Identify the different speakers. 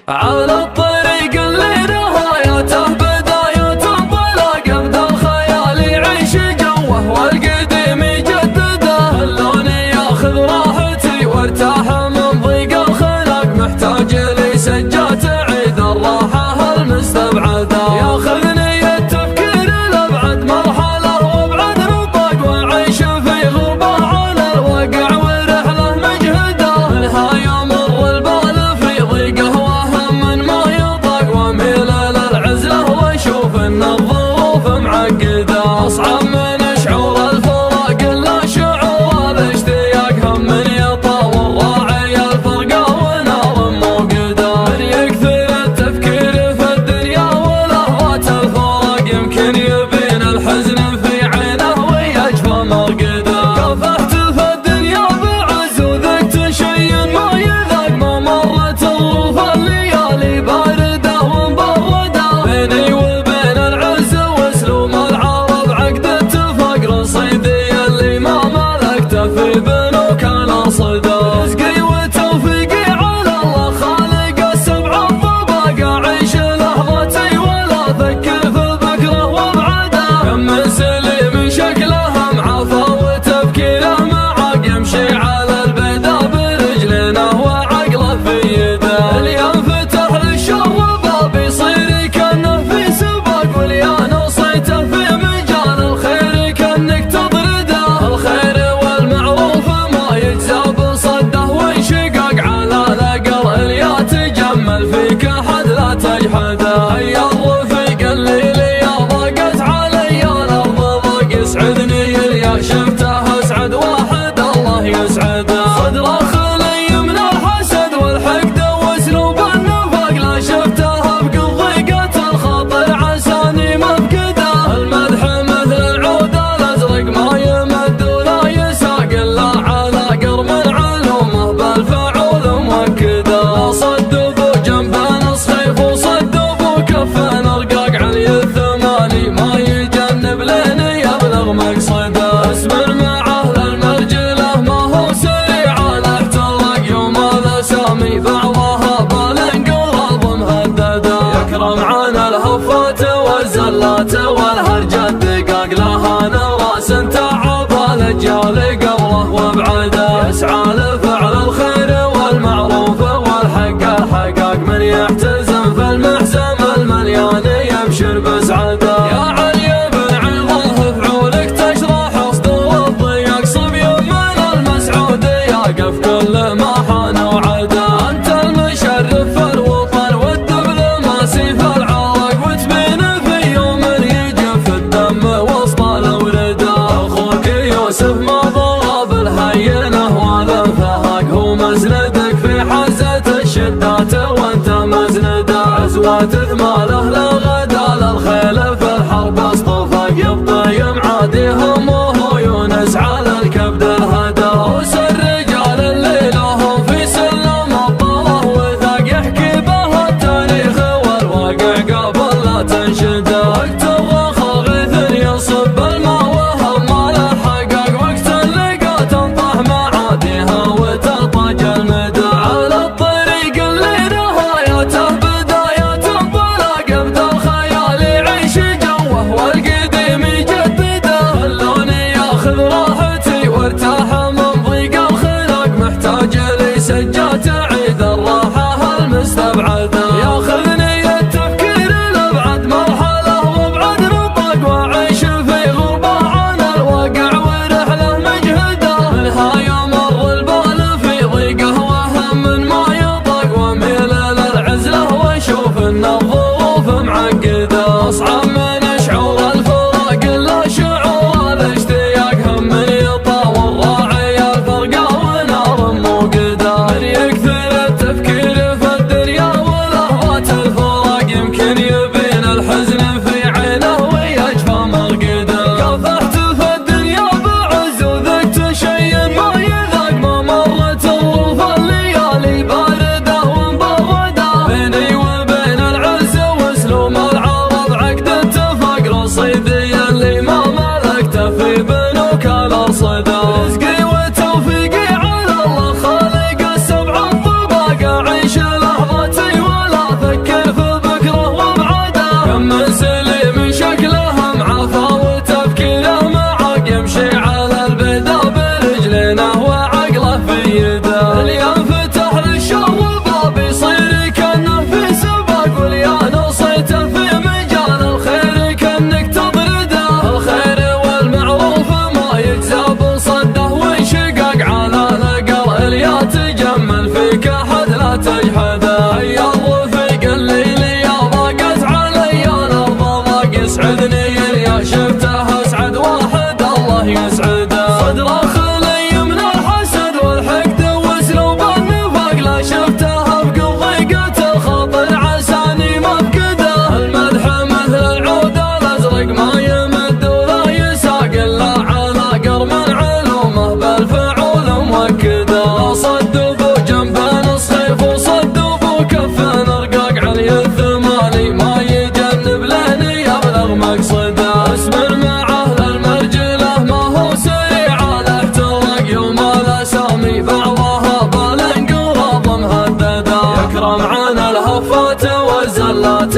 Speaker 1: على الطريق اللي نهايته بداية انطلاق، ابدا الخيال يعيش جوه والقديم يجدده، اللون ياخذ راحتي وارتاح من ضيق الخلق، محتاج لي سجة تعيد الراحة المستبعدة، ياخذني التفكير لابعد مرحلة وابعد نطاق، واعيش في غربة على الواقع ورحلة مجهدة، منها يمر البال في ضيقه وهم ما يطاق، واميل للعزلة واشوف ان الظروف معقدة، اصعب من شعور الفراق الا شعور الاشتياق، هم من يطاول راعي الفرقة ونار موقدة، من يكثر التفكير في الدنيا ولهوات الفراق، يمكن يبين الحزن في عينه ويجفى مرقده، كافحت في الدنيا بعز وذقت شيء ما يذاق، ما مرت الظروف الليالي باردة ومبردة، بيني وبين العز واسلوب العرب عقد اتفاق، رصيدي اللي ما ملكته في بنوك الاصداء، رزقي وتوفيقي على الله خالق السبع الطباق، اعيش لحظتي ولا افكر في بكره وابعده، كم من سليم شكله معافى وتفكيره معاق، يمشي على البيضاء برجلينه وعقله في يده، اللي ينفتح للشر باب يصير كانه في سباق، واللي نصيته في مجال الخير كانك تطرده، الخير والمعروف ما يجزى بصده وانشقاق، على الاقل اللي تجمل فيك احد لا تجحده، هيا الرفيق اللي لي ضاقت علي الارض ضاق، يسعدني اللي شفته اسعد واحد الله يسعده، صدره خلي من الحسد والحقد واسلوب النفاق، لا شفته ابقى ضيقة الخاطر عساني مفقده، المدح مثل العود الازرق ما يمد ولا يساق، الا على قرم علومه بالفعول موكده، صدبوا جنبه نصيف وصدبوا كفن رقاق، علي الثماني ما يجنب لين يبلغ مقصده، اسمر مع اهل المرجله ما هو سريع على احتراق، يوم الاسامي بعضها بالانقلاب مهدده، يكرم عن الهفات والزلات والهرجات دقاق، لها نراس تعب الاجيال قبله وابعده، يسعى لفعل الخير والمعروف والحق الحقاق، من يحتزم في المحزم المليان يبشر بسعده، يا علي بن عظه فعولك تشرح صدور الضياق، صبي من المسعود يقف كل ما حان وعده، انت المشرف في الوطن والدبلوماسي في العراق، وتبين في يوم يجف الدم وسط الورده، اخوك يوسف ما ضرب الهينه والانفهاق، هو مسندك في حزه الشدات وانت مزنده، عزوة ثماله للغدا للخيل في الحرب اصطفاق، يبطي معادي همه يونس على الكبد الهدى، روس الرجال اللي لهم في سلم الطله وثاق، يحكي به التاريخ والواقع قبل لا تنشده، وقت الرخا غيث يصب الماء وهم الحقاق، وقت اللقا تنطح معاديها وتطاج المدى، على الطريق اللي نهايته بداية انطلاق، ابدا معانا الهفات والزلات